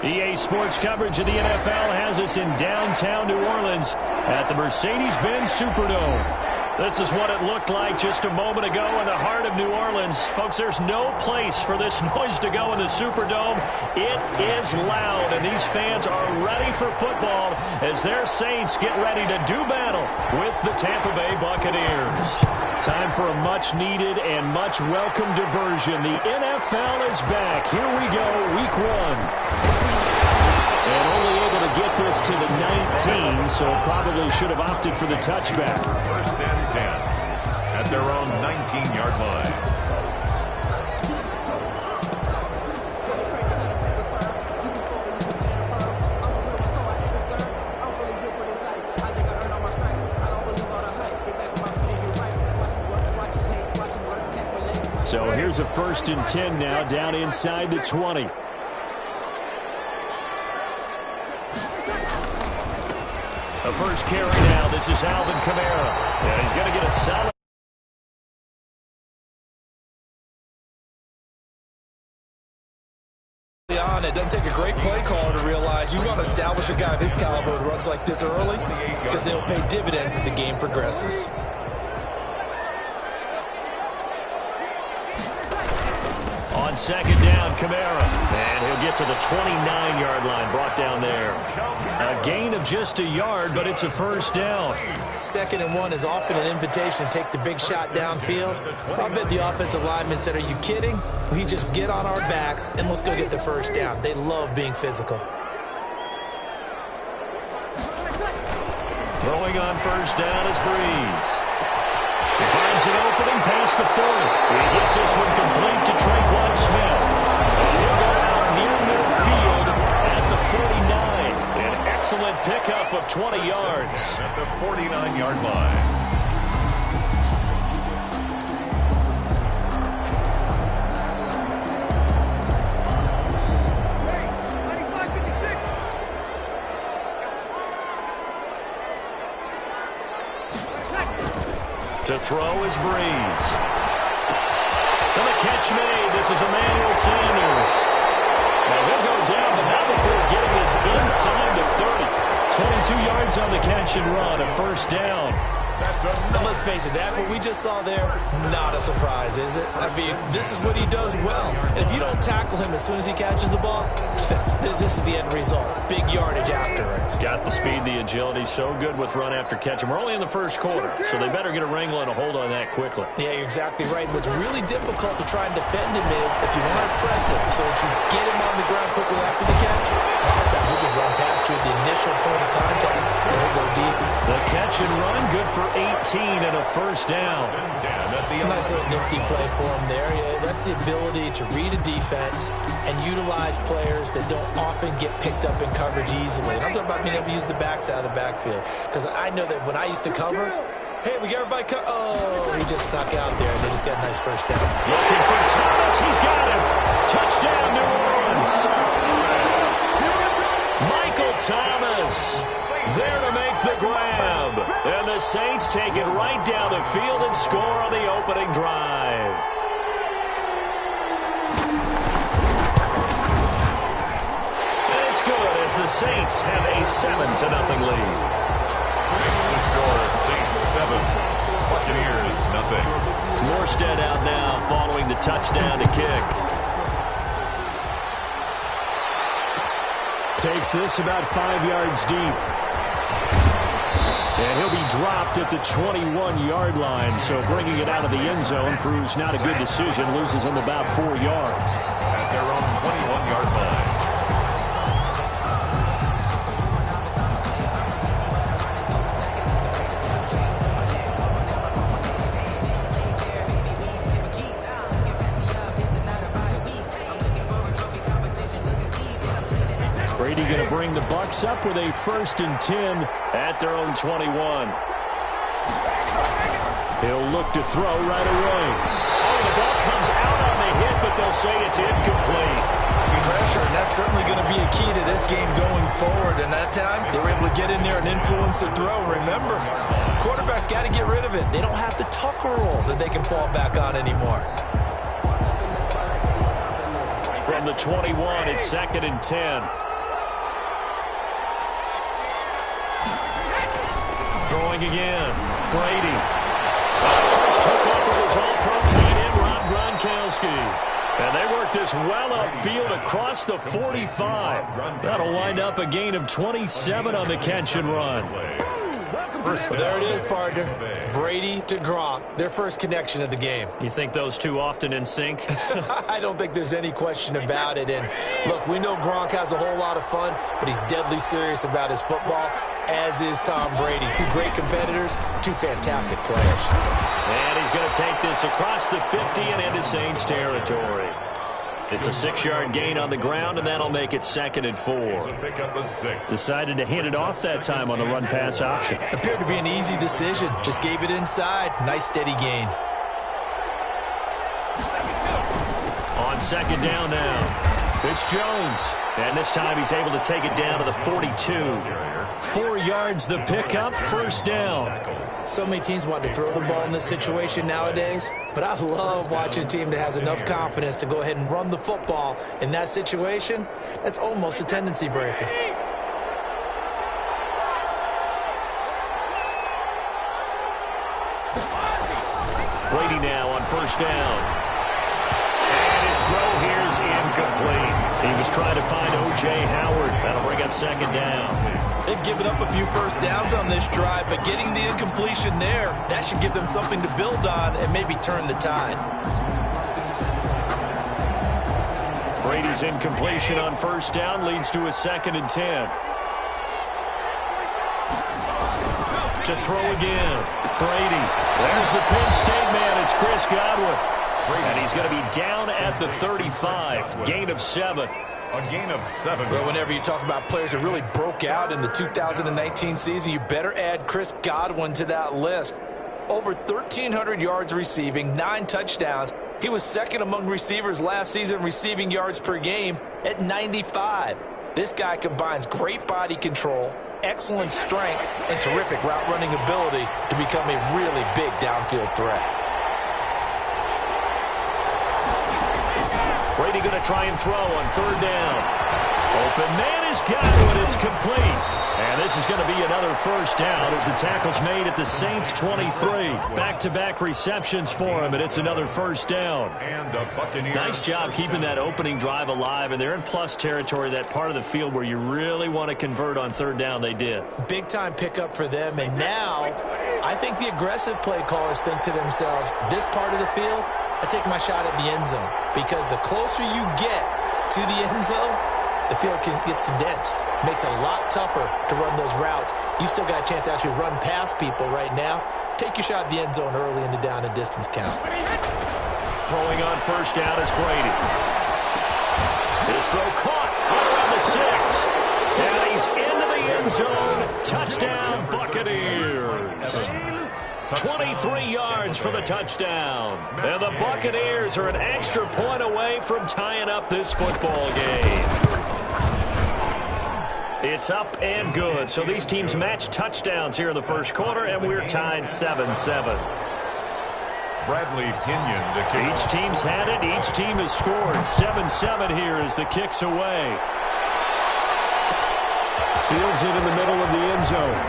EA Sports coverage of the NFL has us in downtown New Orleans at the Mercedes-Benz Superdome. This is what it looked like just a moment ago in the heart of New Orleans. Folks, there's no place for this noise to go in the Superdome. It is loud, and these fans are ready for football as their Saints get ready to do battle with the Tampa Bay Buccaneers. Time for a much-needed and much-welcome diversion. The NFL is back. Here we go, Week 1. And only able to get this to the 19, so probably should have opted for the touchback. First and 10 at their own 19-yard line. So here's a 1st and 10 now, down inside the 20. The first carry now. This is Alvin Kamara. And he's going to get a solid. It doesn't take a great play caller to realize you want to establish a guy of his caliber who runs like this early because they'll pay dividends as the game progresses. On 2nd down, Kamara. And he'll get to the 29-yard line, brought down there. A gain of just a yard, but it's a 1st down. 2nd and 1 is often an invitation to take the big shot downfield. I bet the offensive linemen said, are you kidding? We just get on our backs and let's go get the 1st down. They love being physical. Throwing on 1st down is Breeze. He finds an opening past the 40. He gets this one complete to Tre'Quan Smith. He'll go out near midfield at the 49. An excellent pickup of 20 yards. At the 49-yard line. To throw is Breeze. And the catch made. This is Emmanuel Sanders. Now he'll go down, but not before getting this inside the 30. 22 yards on the catch and run, a 1st down. And let's face it, that what we just saw there, not a surprise, is it? I mean, this is what he does well. And if you don't tackle him as soon as he catches the ball, this is the end result. Big yardage after it. Got the speed, the agility, so good with run after catch. And we're only in the 1st quarter, so they better get a wrangle and a hold on that quickly. Yeah, you're exactly right. What's really difficult to try and defend him is if you want to press him so that you get him on the ground quickly after the catch, a lot of times he'll just run past you at the initial point of contact and he'll go deep. The catch and run, good for 18 and a 1st down. A nice little nifty play for him there. Yeah, that's the ability to read a defense and utilize players that don't often get picked up in coverage easily. And I'm talking about being able to use the backs out of the backfield. Because I know that when I used to cover, hey, we got everybody oh, he just snuck out there and they just got a nice 1st down. Looking for Thomas. He's got him. Touchdown, New Orleans. Michael Thomas there to make the grab. And the Saints take it right down the field and score on the opening drive. And it's good as the Saints have a 7-0 lead. Makes the score Saints 7, Buccaneers nothing. Morstead out now following the touchdown to kick. Takes this about 5 yards deep. And he'll be dropped at the 21-yard line, so bringing it out of the end zone proves not a good decision. Loses him about 4 yards. At their own 21-yard line. Brady going to bring the Bucs up with a 1st and 10 at their own 21. He'll look to throw right away. Oh, the ball comes out on the hit, but they'll say it's incomplete. Pressure, and that's certainly going to be a key to this game going forward. And that time, they were able to get in there and influence the throw. Remember, quarterbacks got to get rid of it. They don't have the Tucker roll that they can fall back on anymore. From the 21, it's 2nd and 10. Throwing again. Brady. First hookup with his all-pro tight end, Rob Gronkowski. And they work this well upfield across the 45. That'll wind up a gain of 27 on the catch and run. Well, there it is, partner. Brady to Gronk, their first connection of the game. You think those two often in sync? I don't think there's any question about it. And, look, we know Gronk has a whole lot of fun, but he's deadly serious about his football, as is Tom Brady. Two great competitors, two fantastic players. And he's going to take this across the 50 and into Saints territory. It's a 6-yard gain on the ground, and that'll make it 2nd and 4. Decided to hand it off that time on the run-pass option. Appeared to be an easy decision. Just gave it inside. Nice, steady gain. On 2nd down now, it's Jones. And this time he's able to take it down to the 42. 4 yards the pickup, 1st down. So many teams want to throw the ball in this situation nowadays, but I love watching a team that has enough confidence to go ahead and run the football in that situation. That's almost a tendency breaker. Brady now on 1st down. And his throw here is incomplete. He was trying to find O.J. Howard. That'll bring up 2nd down. They've given up a few first downs on this drive, but getting the incompletion there, that should give them something to build on and maybe turn the tide. Brady's incompletion on 1st down leads to a 2nd and 10. To throw again. Brady. There's the Penn State man. It's Chris Godwin. And he's going to be down at the 35. Gain of 7. A gain of 7. Well, whenever you talk about players that really broke out in the 2019 season, you better add Chris Godwin to that list. Over 1,300 yards receiving, 9 touchdowns. He was 2nd among receivers last season receiving yards per game at 95. This guy combines great body control, excellent strength, and terrific route running ability to become a really big downfield threat. Brady going to try and throw on 3rd down. Open man is Godwin. It's complete. And this is going to be another 1st down as the tackle's made at the Saints 23. Back-to-back receptions for him, and it's another 1st down. And a Buccaneer. Nice job keeping that opening drive alive, and they're in plus territory, that part of the field where you really want to convert on 3rd down. They did. Big-time pickup for them, and now I think the aggressive play callers think to themselves, this part of the field, I take my shot at the end zone, because the closer you get to the end zone, the field gets condensed. Makes it a lot tougher to run those routes. You still got a chance to actually run past people right now. Take your shot at the end zone early in the down and distance count. Throwing on 1st down is Brady. His throw caught around the 6. And he's into the end zone. Touchdown, Buccaneers. 23 yards for the touchdown. And the Buccaneers are an extra point away from tying up this football game. It's up and good. So these teams match touchdowns here in the 1st quarter, and we're tied 7-7. Bradley Pinion to kick. Each team's had it. Each team has scored. 7-7 here as the kick's away. Fields it in the middle of the end zone.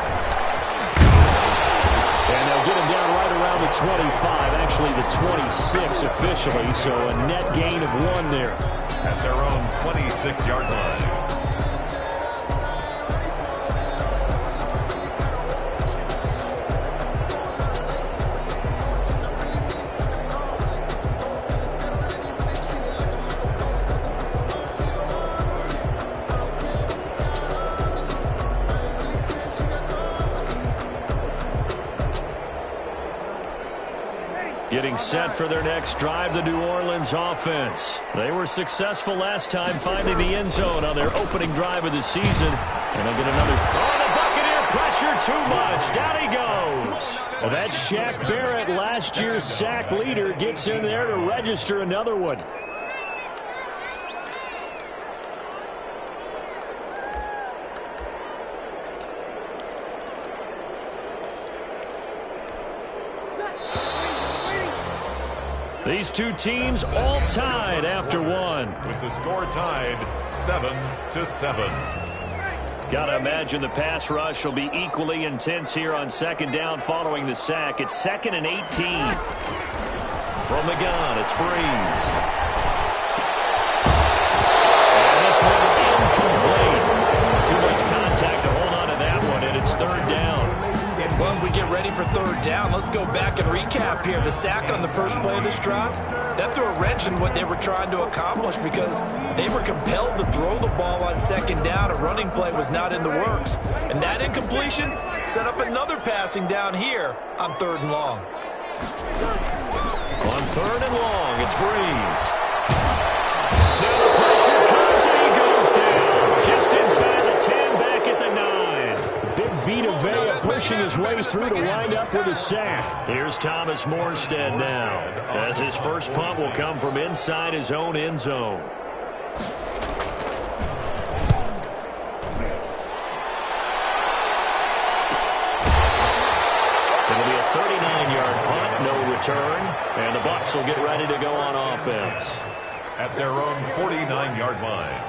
And they'll get him down right around the 25, actually the 26 officially, so a net gain of 1 there. At their own 26-yard line. Getting set for their next drive, the New Orleans offense. They were successful last time finding the end zone on their opening drive of the season. And they'll get another. Oh, the Buccaneer pressure too much. Down he goes. Well, that's Shaq Barrett, last year's sack leader, gets in there to register another one. These two teams all tied after 1. With the score tied 7-7. Gotta imagine the pass rush will be equally intense here on second down following the sack. It's 2nd and 18. From the gun, it's Breeze. And this one incomplete. Too much contact to hold on to that one, and it's 3rd down. Well, as we get ready for 3rd down, let's go back and recap here. The sack on the first play of this drive, that threw a wrench in what they were trying to accomplish because they were compelled to throw the ball on 2nd down. A running play was not in the works. And that incompletion set up another passing down here on 3rd and long. On 3rd and long, it's Breeze. Now the pressure comes and he goes down. Just inside the 10, back at the 9. Big Vita Vea pushing his way through to wind up with a sack. Here's Thomas Morstead now, as his first punt will come from inside his own end zone. It'll be a 39-yard punt, no return, and the Bucs will get ready to go on offense. At their own 49-yard line.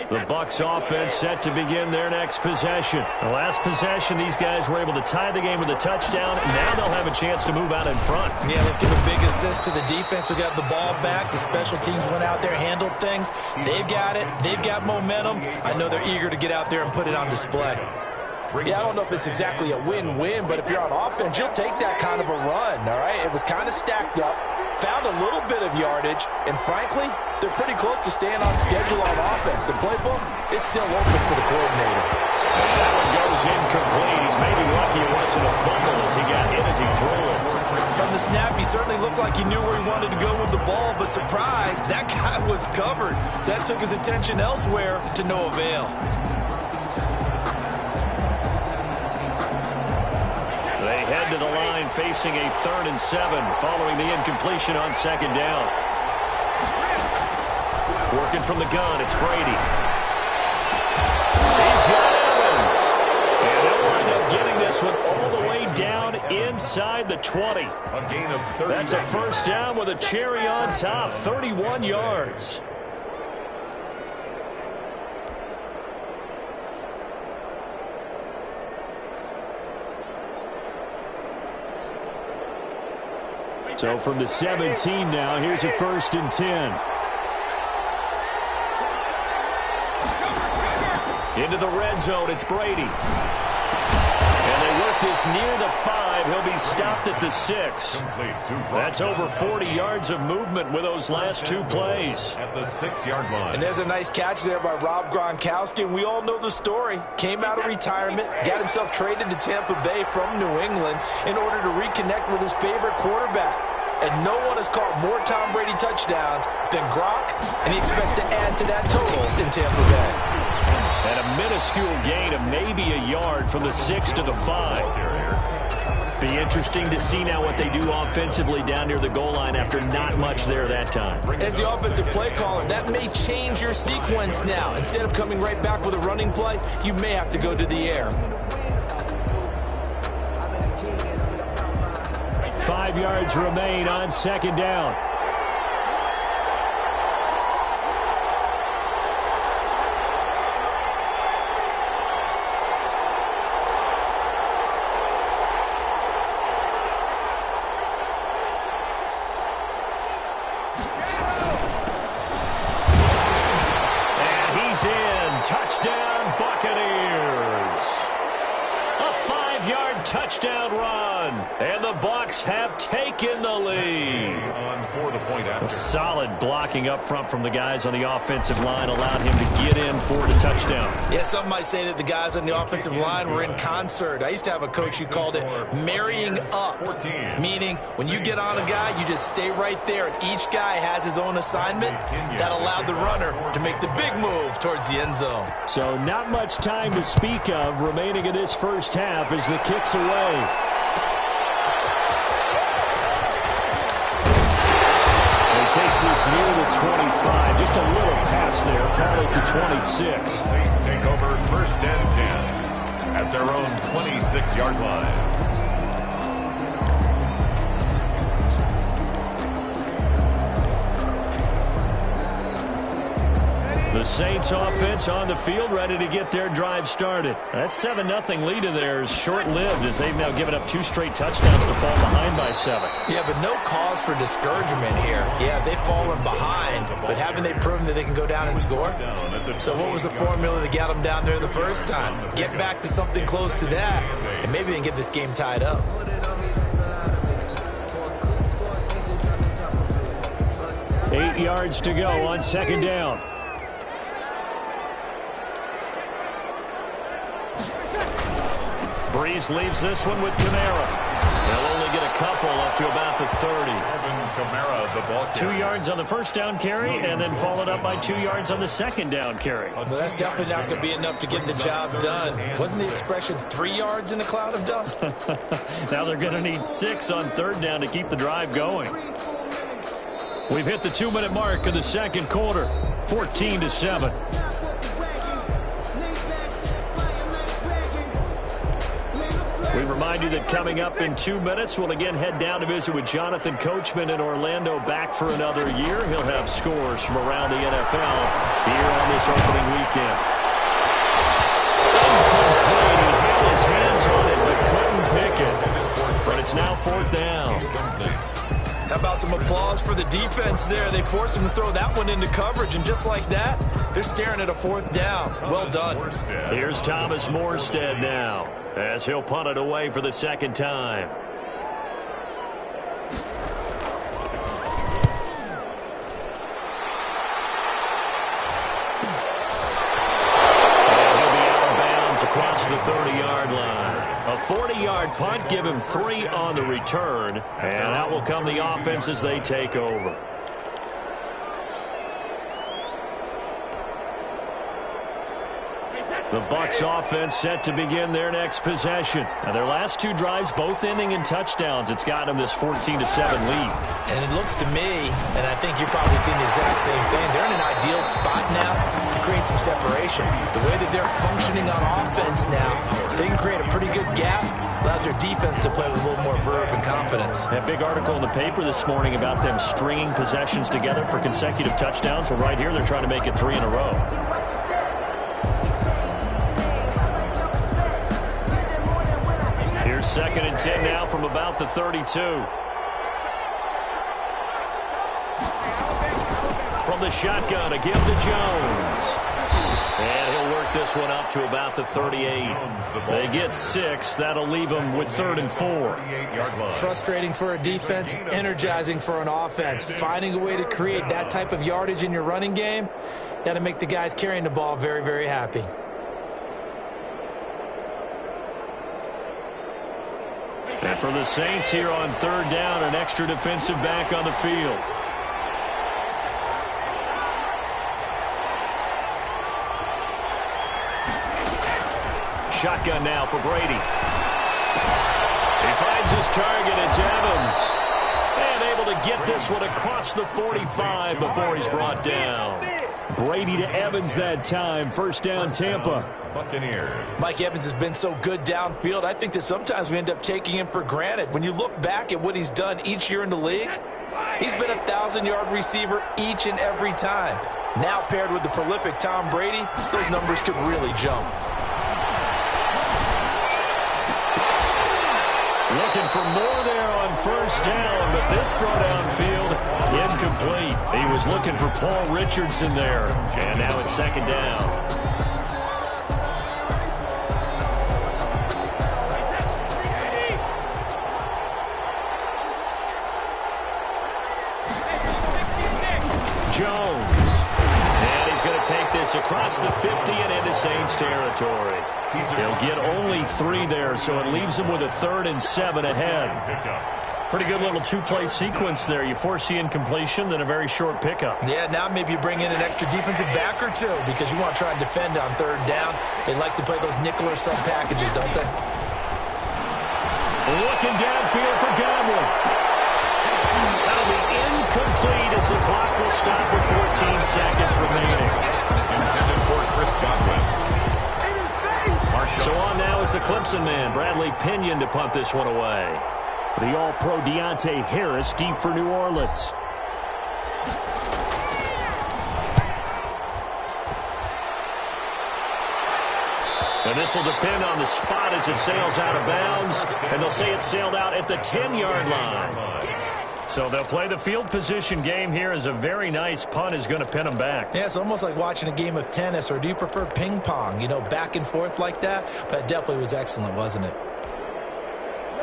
The Bucs offense set to begin their next possession. The last possession, these guys were able to tie the game with a touchdown, and now they'll have a chance to move out in front. Yeah, let's give a big assist to the defense who got the ball back. The special teams went out there, handled things. They've got it. They've got momentum. I know they're eager to get out there and put it on display. Yeah, I don't know if it's exactly a win-win, but if you're on offense, you'll take that kind of a run, all right? It was kind of stacked up, found a little bit of yardage, and frankly, they're pretty close to staying on schedule on offense. The playbook is still open for the coordinator. And that one goes incomplete. He's maybe lucky it wasn't a fumble as he got hit as he threw it. From the snap, he certainly looked like he knew where he wanted to go with the ball, but surprise, that guy was covered. So that took his attention elsewhere to no avail. They head to the line facing a 3rd and 7 following the incompletion on 2nd down. Working from the gun, it's Brady. He's got Evans. And they'll wind up getting this one all the way down inside the 20. A gain of 30. That's a first down with a cherry on top, 31 yards. So from the 17 now, here's a 1st and 10. Into the red zone, it's Brady. And they work this near the 5. He'll be stopped at the 6. That's over 40 yards of movement with those last 2 plays. At the 6-yard line. And there's a nice catch there by Rob Gronkowski, and we all know the story. Came out of retirement, got himself traded to Tampa Bay from New England in order to reconnect with his favorite quarterback. And no one has caught more Tom Brady touchdowns than Gronk, and he expects to add to that total in Tampa Bay. And a minuscule gain of maybe a yard from the 6 to the 5. Be interesting to see now what they do offensively down near the goal line after not much there that time. As the offensive play caller, that may change your sequence now. Instead of coming right back with a running play, you may have to go to the air. 5 yards remain on 2nd down. And he's in. Touchdown, Buccaneers. A 5-yard touchdown run. And the Bucs have taken the lead. On for the point after. Solid blocking up front from the guys on the offensive line allowed him to get in for the touchdown. Yeah, some might say that the guys on the offensive line were in concert. I used to have a coach who called it marrying up, meaning when you get on a guy, you just stay right there, and each guy has his own assignment. That allowed the runner to make the big move towards the end zone. So not much time to speak of remaining in this first half as the kick's away. Takes this near the 25. Just a little pass there. Call it the 26. Saints take over 1st and 10 at their own 26-yard line. Saints offense on the field, ready to get their drive started. That 7-0 lead of theirs short-lived as they've now given up 2 straight touchdowns to fall behind by 7. Yeah, but no cause for discouragement here. Yeah, they've fallen behind, but haven't they proven that they can go down and score? So what was the formula that got them down there the first time? Get back to something close to that, and maybe they can get this game tied up. Eight yards to go on second down. Breeze leaves this one with Kamara. They'll only get a couple up to about the 30. Kamara, the ball 2 yards on the first down carry, and then followed up by 2 yards on the second down carry. Well, that's definitely not going to be enough to get the job done. Wasn't the expression 3 yards in a cloud of dust? Now they're going to need 6 on third down to keep the drive going. We've hit the 2-minute mark of the second quarter, 14-7. We remind you that coming up in 2 minutes, we'll again head down to visit with Jonathan Coachman in Orlando, back for another year. He'll have scores from around the NFL here on this opening weekend. Incomplete. He had his hands on it, but couldn't pick it. But it's now 4th down. How about some applause for the defense there? They forced him to throw that one into coverage, and just like that, they're staring at a 4th down. Well done. Here's Thomas Morstead now, as he'll punt it away for the second time. And he'll be out of bounds across the 30-yard line. A 40-yard punt, give him 3 on the return, and that will come the offense as they take over. The Bucs offense set to begin their next possession. Now their last 2 drives, both ending in touchdowns. It's got them this 14-7 lead. And it looks to me, and I think you're probably seeing the exact same thing, they're in an ideal spot now to create some separation. The way that they're functioning on offense now, they can create a pretty good gap. Allows their defense to play with a little more verve and confidence. A big article in the paper this morning about them stringing possessions together for consecutive touchdowns. Well, right here, they're trying to make it 3 in a row. Here's 2nd and 10 now from about the 32. From the shotgun, a give to Jones. And he'll work this one up to about the 38. They get 6. That'll leave them with 3rd and 4. Frustrating for a defense, energizing for an offense. Finding a way to create that type of yardage in your running game, that'll make the guys carrying the ball very, very happy. And for the Saints here on 3rd down, an extra defensive back on the field. Shotgun now for Brady. He finds his target. It's Evans. And able to get this one across the 45 before he's brought down. Brady to Evans that time. 1st down, Tampa. Buccaneers. Mike Evans has been so good downfield. I think that sometimes we end up taking him for granted. When you look back at what he's done each year in the league, he's been a 1,000-yard receiver each and every time. Now paired with the prolific Tom Brady, those numbers could really jump. Looking for more there on 1st down, but this throw downfield, incomplete. He was looking for Paul Richardson there, and now it's 2nd down. Jones. And he's going to take this across the 50 and into Saints territory. He'll get only 3 there, so it leaves him with a 3rd and 7 ahead. Pretty good little 2-play sequence there. You force the incompletion, then a very short pickup. Yeah, now maybe you bring in an extra defensive back or 2 because you want to try and defend on 3rd down. They like to play those nickel or sub packages, don't they? Looking downfield for Godwin. That'll be incomplete as the clock will stop with 14 seconds remaining. Intended for Chris Godwin. So on now is the Clemson man, Bradley Pinion, to punt this one away. The All-Pro Deontay Harris deep for New Orleans. And this will depend on the spot as it sails out of bounds. And they'll say it sailed out at the 10-yard line. So they'll play the field position game here as a very nice punt is going to pin them back. Yeah, it's almost like watching a game of tennis, or do you prefer ping pong? You know, back and forth like that. But it definitely was excellent, wasn't it?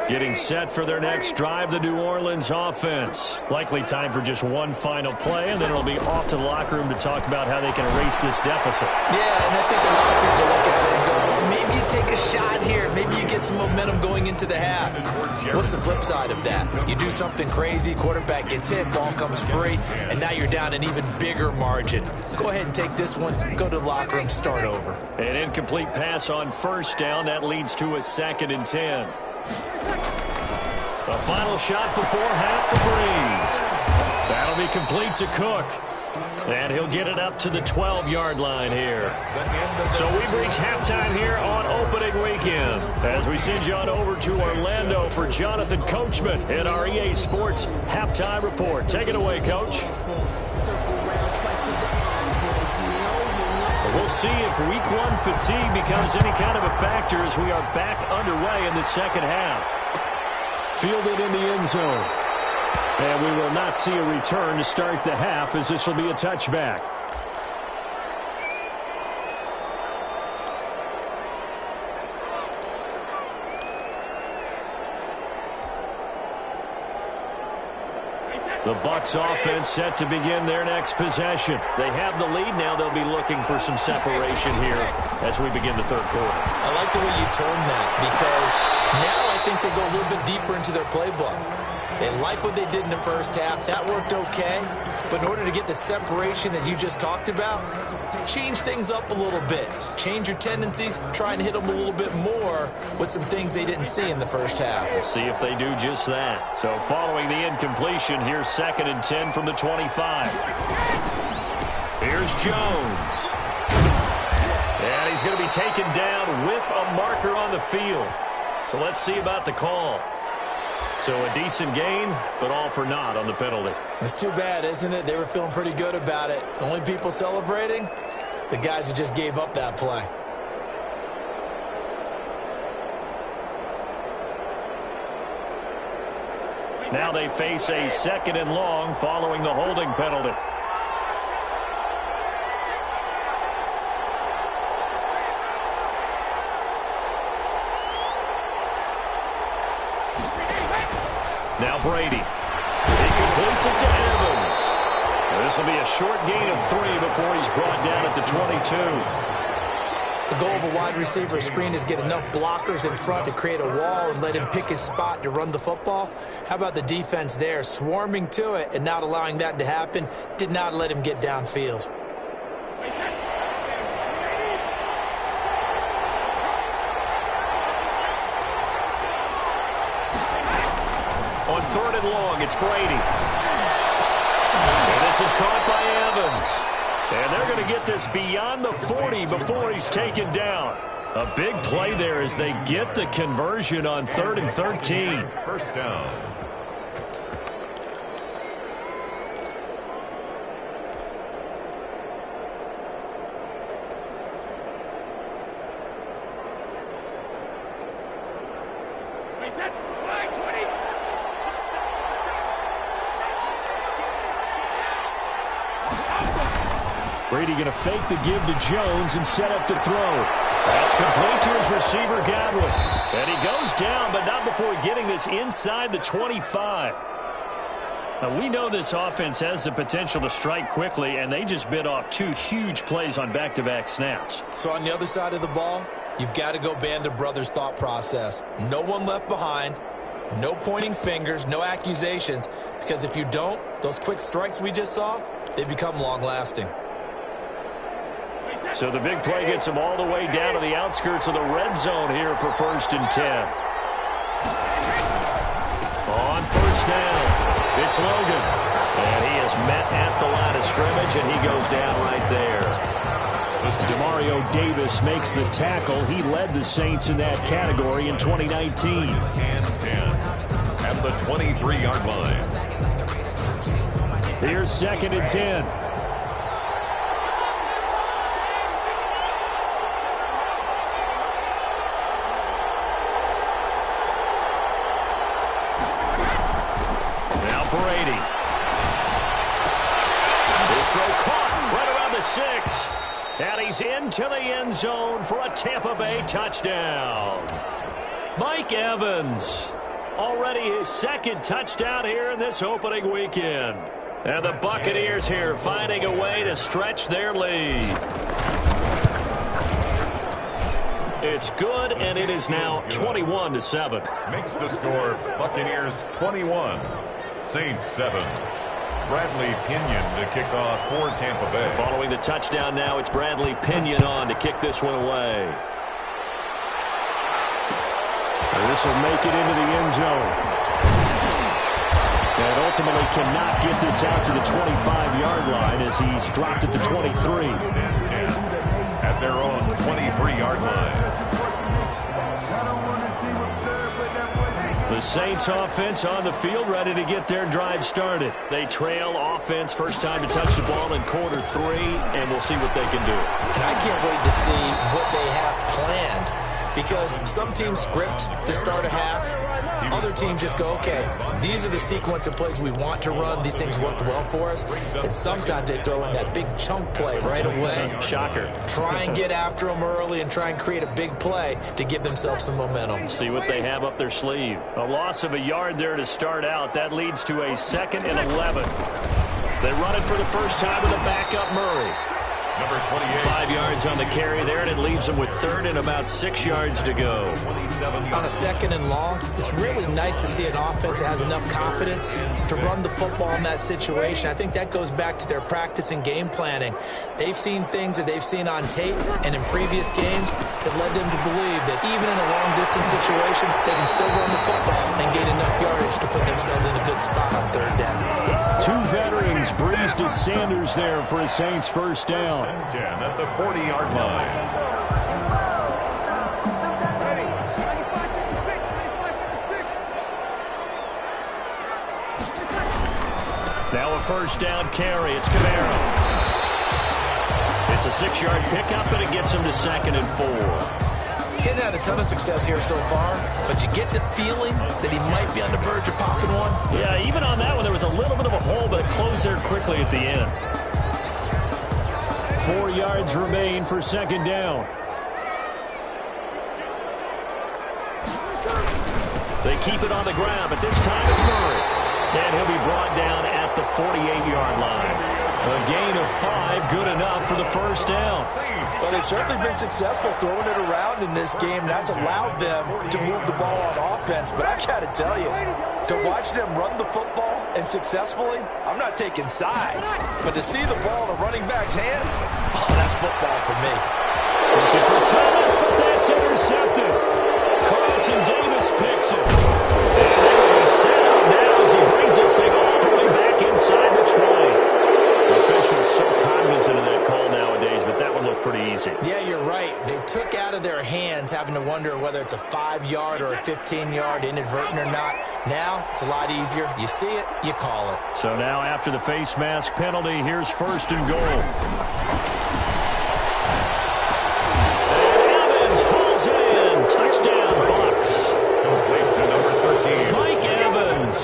Getting set for their next drive, the New Orleans offense. Likely time for just one final play, and then it'll be off to the locker room to talk about how they can erase this deficit. Yeah, and I think a lot of people look at it and go, well, maybe you take a shot here. Maybe you get some momentum going into the half. What's the flip side of that? You do something crazy, quarterback gets hit, ball comes free, and now you're down an even bigger margin. Go ahead and take this one, go to the locker room, start over. An incomplete pass on first down. That leads to a 2nd and 10. A final shot before half for Breeze. That'll be complete to Cook. And he'll get it up to the 12-yard line here. So we've reached halftime here on opening weekend as we send you on over to Orlando for Jonathan Coachman in our EA Sports Halftime Report. Take it away, Coach. We'll see if Week 1 fatigue becomes any kind of a factor as we are back underway in the second half. Fielded in the end zone. And we will not see a return to start the half as this will be a touchback. The Bucs offense set to begin their next possession. They have the lead now. They'll be looking for some separation here as we begin the third quarter. I like the way you term that, because now I think they go a little bit deeper into their playbook. They like what they did in the first half. That worked okay. But in order to get the separation that you just talked about, change things up a little bit. Change your tendencies. Try and hit them a little bit more with some things they didn't see in the first half. We'll see if they do just that. So following the incompletion, here's 2nd and 10 from the 25. Here's Jones. And he's going to be taken down with a marker on the field. So let's see about the call. So a decent gain, but all for naught on the penalty. It's too bad, isn't it? They were feeling pretty good about it. The only people celebrating, the guys who just gave up that play. Now they face a 2nd and long following the holding penalty. Now Brady. He completes it to Evans. This will be a short gain of 3 before he's brought down at the 22. The goal of a wide receiver screen is get enough blockers in front to create a wall and let him pick his spot to run the football. How about the defense there, swarming to it and not allowing that to happen? Did not let him get downfield. On 3rd and long, it's Brady. And this is caught by Evans. And they're going to get this beyond the 40 before he's taken down. A big play there as they get the conversion on 3rd and 13. First down. Brady going to fake the give to Jones and set up to throw. That's complete to his receiver, Godwin. And he goes down, but not before getting this inside the 25. Now, we know this offense has the potential to strike quickly, and they just bit off 2 huge plays on back-to-back snaps. So on the other side of the ball, you've got to go Band of Brothers thought process. No one left behind. No pointing fingers, no accusations, because if you don't, those quick strikes we just saw, they become long-lasting. So the big play gets him all the way down to the outskirts of the red zone here for 1st and 10. On 1st down, it's Logan. And he is met at the line of scrimmage, and he goes down right there. Demario Davis makes the tackle. He led the Saints in that category in 2019. And 10 at the 23-yard line. Here's 2nd and 10. Brady. This throw caught right around the 6. And he's into the end zone for a Tampa Bay touchdown. Mike Evans, already his second touchdown here in this opening weekend. And the Buccaneers here finding a way to stretch their lead. It's good, and it is now 21-7. Makes the score Buccaneers 21, Saints 7. Bradley Pinion to kick off for Tampa Bay. Following the touchdown now, it's Bradley Pinion on to kick this one away. And this will make it into the end zone. And ultimately cannot get this out to the 25-yard line as he's dropped at the 23. At their own 23-yard line. The Saints offense on the field ready to get their drive started. They trail offense first time to touch the ball in quarter 3, and we'll see what they can do. And I can't wait to see what they have planned, because some teams script to start a half. Other teams just go, okay, these are the sequence of plays we want to run. These things worked well for us. And sometimes they throw in that big chunk play right away. Shocker. Try and get after them early and try and create a big play to give themselves some momentum. See what they have up their sleeve. A loss of a yard there to start out. That leads to a 2nd and 11. They run it for the first time with a backup Murray. Number 28. 5 yards on the carry there, and it leaves them with 3rd and about 6 yards to go. On a 2nd and long, it's really nice to see an offense that has enough confidence to run the football in that situation. I think that goes back to their practice and game planning. They've seen things that they've seen on tape and in previous games that led them to believe that even in a long-distance situation, they can still run the football and gain enough yardage to put themselves in a good spot on 3rd down. 2 veterans, Breeze to Sanders there for a Saints first down. 10 at the 40-yard line. Now a first down carry. It's Camaro. It's a 6-yard pickup, and it gets him to 2nd and 4. Hadn't had a ton of success here so far, but you get the feeling that he might be on the verge of popping one. Yeah, even on that one, there was a little bit of a hole, but it closed there quickly at the end. 4 yards remain for 2nd down. They keep it on the ground, but this time it's Murray. And he'll be brought down at the 48-yard line. A gain of 5, good enough for the first down. Well, they've certainly been successful throwing it around in this game. That's allowed them to move the ball on offense. But I got to tell you, to watch them run the football and successfully, I'm not taking sides. But to see the ball in a running back's hands, oh, that's football for me. Looking for Thomas, but that's intercepted. Carlton Davis picks it. And they will be set up now as he brings this thing all the way back inside the 20. Officials so cognizant of that call nowadays, but that one looked pretty easy. Yeah, you're right. They took out of their hands having to wonder whether it's a 5-yard or a 15-yard, inadvertent or not. Now, it's a lot easier. You see it, you call it. So now after the face mask penalty, here's 1st and goal. And Evans calls it in. Touchdown, Bucks. Complete to number 13. Mike Evans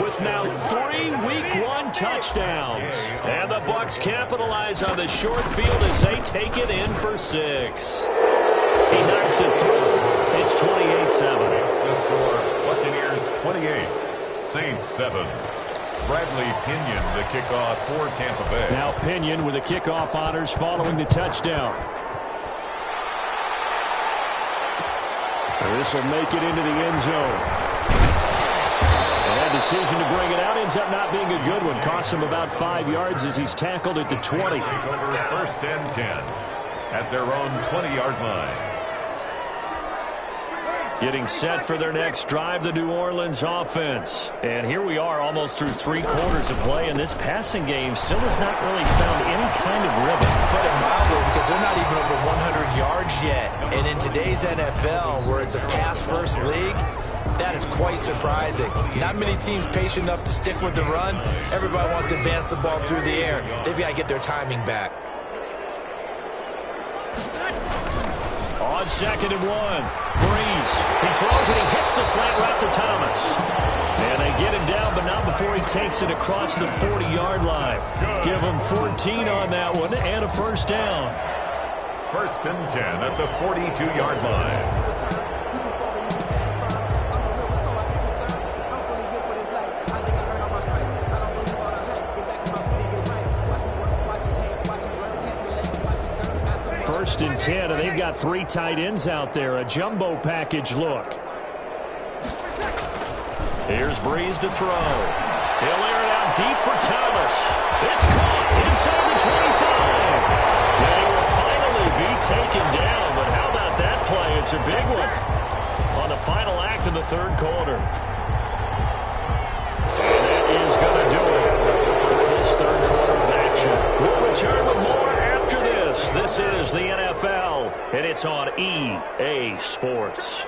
with now 3 Week 1 touchdowns. And the Bucks capitalize on the short field as they take it in for 6. He knocks it through. It's 28-7. The score, Buccaneers 28, Saints 7. Bradley Pinion the kickoff for Tampa Bay. Now Pinion with the kickoff honors following the touchdown. And this will make it into the end zone. And that decision to bring it out ends up not being a good one. Costs him about 5 yards as he's tackled at the 20. Take over 1st and 10 at their own 20-yard line. Getting set for their next drive, the New Orleans offense. And here we are almost through 3 quarters of play, and this passing game still has not really found any kind of rhythm. Put it mildly, because they're not even over 100 yards yet. And in today's NFL, where it's a pass-first league, that is quite surprising. Not many teams patient enough to stick with the run. Everybody wants to advance the ball through the air. They've got to get their timing back. On 2nd and 1, Breeze. He throws and he hits the slant route to Thomas. And they get him down, but not before he takes it across the 40-yard line. Give him 14 on that one and a first down. 1st and 10 at the 42-yard line. First and 10, and they've got 3 tight ends out there. A jumbo package look. Here's Breeze to throw. He'll air it out deep for Thomas. It's caught inside the 25. And he will finally be taken down. But how about that play? It's a big one on the final act of the 3rd quarter. And that is going to do it for this 3rd quarter of action. We'll return with more after this. This is the NFL, and it's on EA Sports.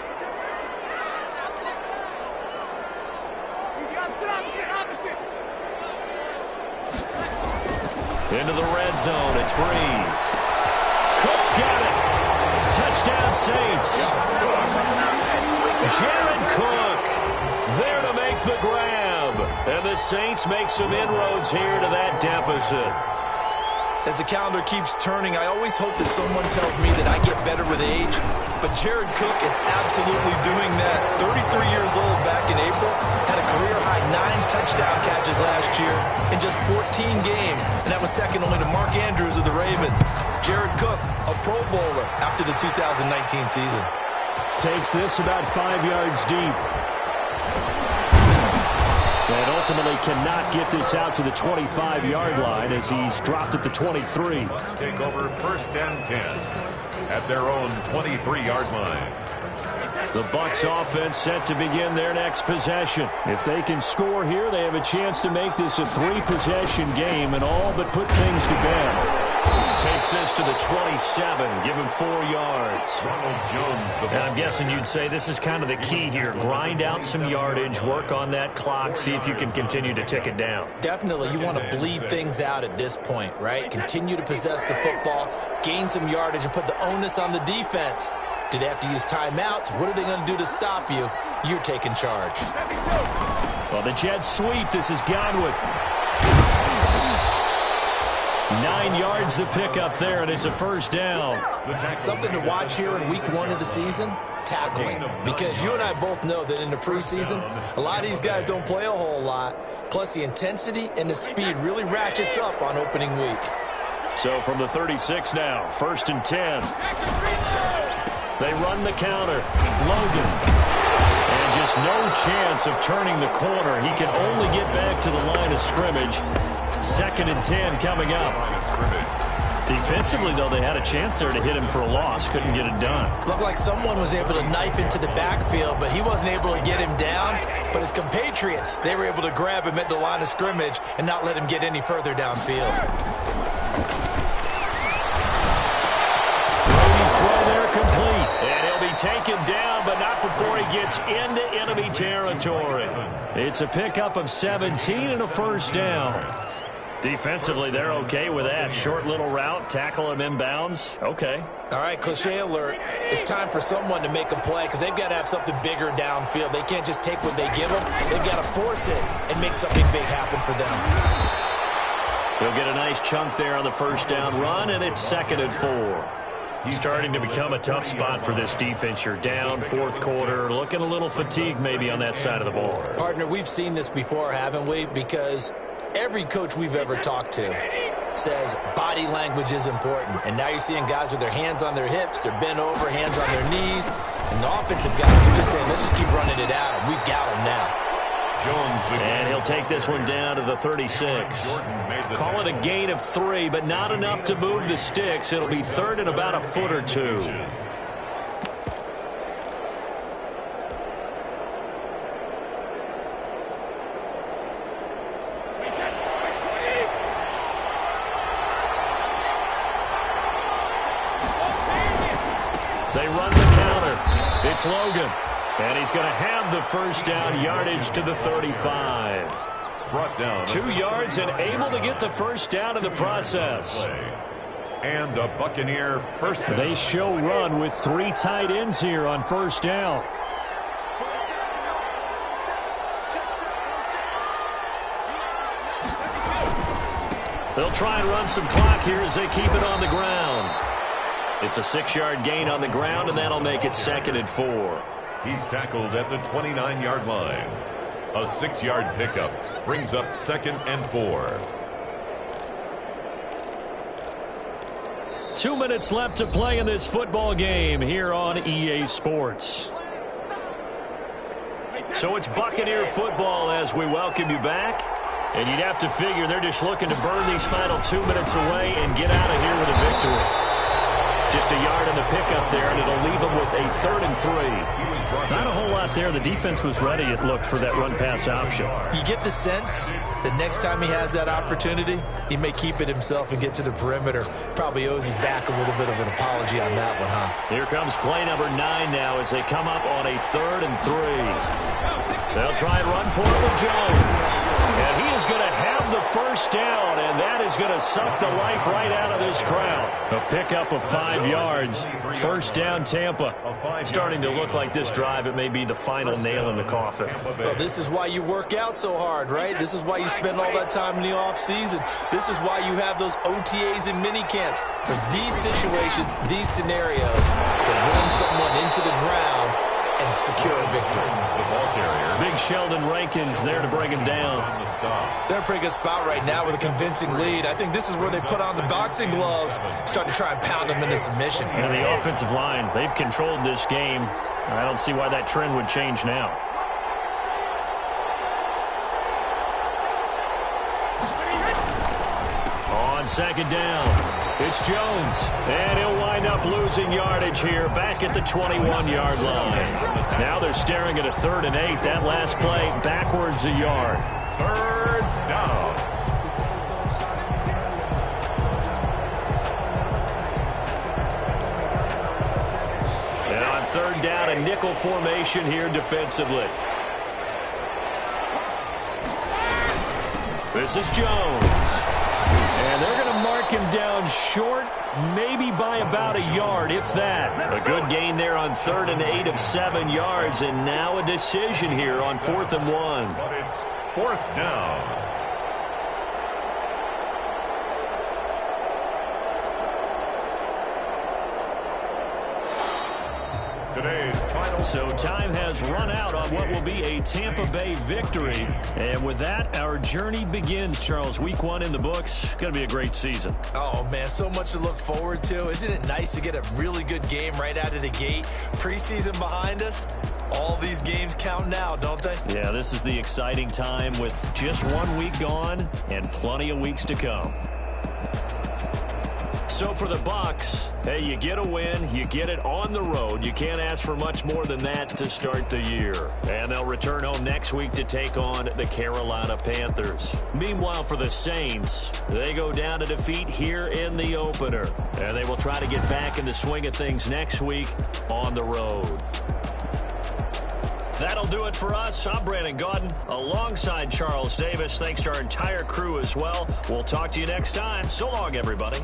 Into the red zone, it's Breeze. Cook's got it. Touchdown Saints. Jared Cook there to make the grab. And the Saints make some inroads here to that deficit. As the calendar keeps turning, I always hope that someone tells me that I get better with age. But Jared Cook is absolutely doing that. 33 years old back in April. Had a career-high 9 touchdown catches last year in just 14 games. And that was second only to Mark Andrews of the Ravens. Jared Cook, a Pro Bowler after the 2019 season. Takes this about 5 yards deep. And ultimately cannot get this out to the 25-yard line as he's dropped at the 23. Bucks take over 1st and 10 at their own 23-yard line. The Bucks offense set to begin their next possession. If they can score here, they have a chance to make this a 3-possession game and all but put things to bed. Takes this to the 27, give him 4 yards. And I'm guessing you'd say this is kind of the key here. Grind out some yardage, work on that clock, see if you can continue to tick it down. Definitely, you want to bleed things out at this point, right? Continue to possess the football, gain some yardage, and put the onus on the defense. Do they have to use timeouts? What are they going to do to stop you? You're taking charge. Well, the jet sweep, this is Godwin. 9 yards to pick up there, and it's a first down. Something to watch here in week 1 of the season, tackling. Because you and I both know that in the preseason, a lot of these guys don't play a whole lot. Plus, the intensity and the speed really ratchets up on opening week. So from the 36 now, 1st and 10. They run the counter. Logan. And just no chance of turning the corner. He can only get back to the line of scrimmage. 2nd and 10 coming up. Defensively, though, they had a chance there to hit him for a loss. Couldn't get it done. Looked like someone was able to knife into the backfield, but he wasn't able to get him down. But his compatriots, they were able to grab him at the line of scrimmage and not let him get any further downfield. Brady's throw there complete. And he'll be taken down, but not before he gets into enemy territory. It's a pickup of 17 and a first down. Defensively, they're okay with that. Short little route, tackle him inbounds. Okay. All right, cliche alert. It's time for someone to make a play because they've got to have something bigger downfield. They can't just take what they give them. They've got to force it and make something big happen for them. He'll get a nice chunk there on the first down run, and it's 2nd and 4. Starting to become a tough spot for this defense. You're down 4th quarter, looking a little fatigued maybe on that side of the ball. Partner, we've seen this before, haven't we? Because every coach we've ever talked to says body language is important. And now you're seeing guys with their hands on their hips, they're bent over, hands on their knees. And the offensive guys are just saying, let's just keep running it out. And we've got them now. And he'll take this one down to the 36. Call it a gain of 3, but not enough to move the sticks. It'll be 3rd and about a foot or 2. They run the counter. It's Logan. And he's going to have the first down, yardage to the 35. Brought down 2 yards and able to get the first down in the process. And a Buccaneer first down. They show run with 3 tight ends here on first down. They'll try and run some clock here as they keep it on the ground. It's a 6-yard gain on the ground, and that'll make it 2nd and 4. He's tackled at the 29-yard line. A 6-yard pickup brings up 2nd and 4. 2 minutes left to play in this football game here on EA Sports. So it's Buccaneer football as we welcome you back. And you'd have to figure they're just looking to burn these final 2 minutes away and get out of here with a victory. Just a yard in the pickup there, and it'll leave them with a 3rd and 3. Not a whole lot there. The defense was ready, it looked, for that run-pass option. You get the sense that next time he has that opportunity, he may keep it himself and get to the perimeter. Probably owes his back a little bit of an apology on that one, huh? Here comes play number 9 now as they come up on a 3rd and 3. They'll try and run for it with Jones. And he is going to have the first down, and that is going to suck the life right out of this crowd. A pickup of 5 yards. First down, Tampa. Starting to look like this drive, it may be the final nail in the coffin. Well, this is why you work out so hard, right? This is why you spend all that time in the offseason. This is why you have those OTAs and mini camps. For these situations, these scenarios, to run someone into the ground and secure a victory. Big Sheldon Rankins there to bring him down. They're in a pretty good spot right now with a convincing lead. I think this is where they put on the boxing gloves, start to try and pound them into submission. And the offensive line, they've controlled this game. I don't see why that trend would change now. On 2nd down, it's Jones, and he'll wind up losing yardage here back at the 21-yard line. Now they're staring at a 3rd and 8. That last play backwards a yard. 3rd down. And on 3rd down, a nickel formation here defensively. This is Jones. And they're going to mark him down short, maybe by about a yard, if that. A good gain there on 3rd and 8 of 7 yards, and now a decision here on 4th and 1. But it's 4th down. Today's final. So time has run out on what will be a Tampa Bay victory. And with that, our journey begins, Charles. Week 1 in the books. Going to be a great season. Oh, man, so much to look forward to. Isn't it nice to get a really good game right out of the gate? Preseason behind us. All these games count now, don't they? Yeah, this is the exciting time with just 1 week gone and plenty of weeks to come. So for the Bucs, hey, you get a win, you get it on the road. You can't ask for much more than that to start the year. And they'll return home next week to take on the Carolina Panthers. Meanwhile, for the Saints, they go down to defeat here in the opener. And they will try to get back in the swing of things next week on the road. That'll do it for us. I'm Brandon Gaudin alongside Charles Davis. Thanks to our entire crew as well. We'll talk to you next time. So long, everybody.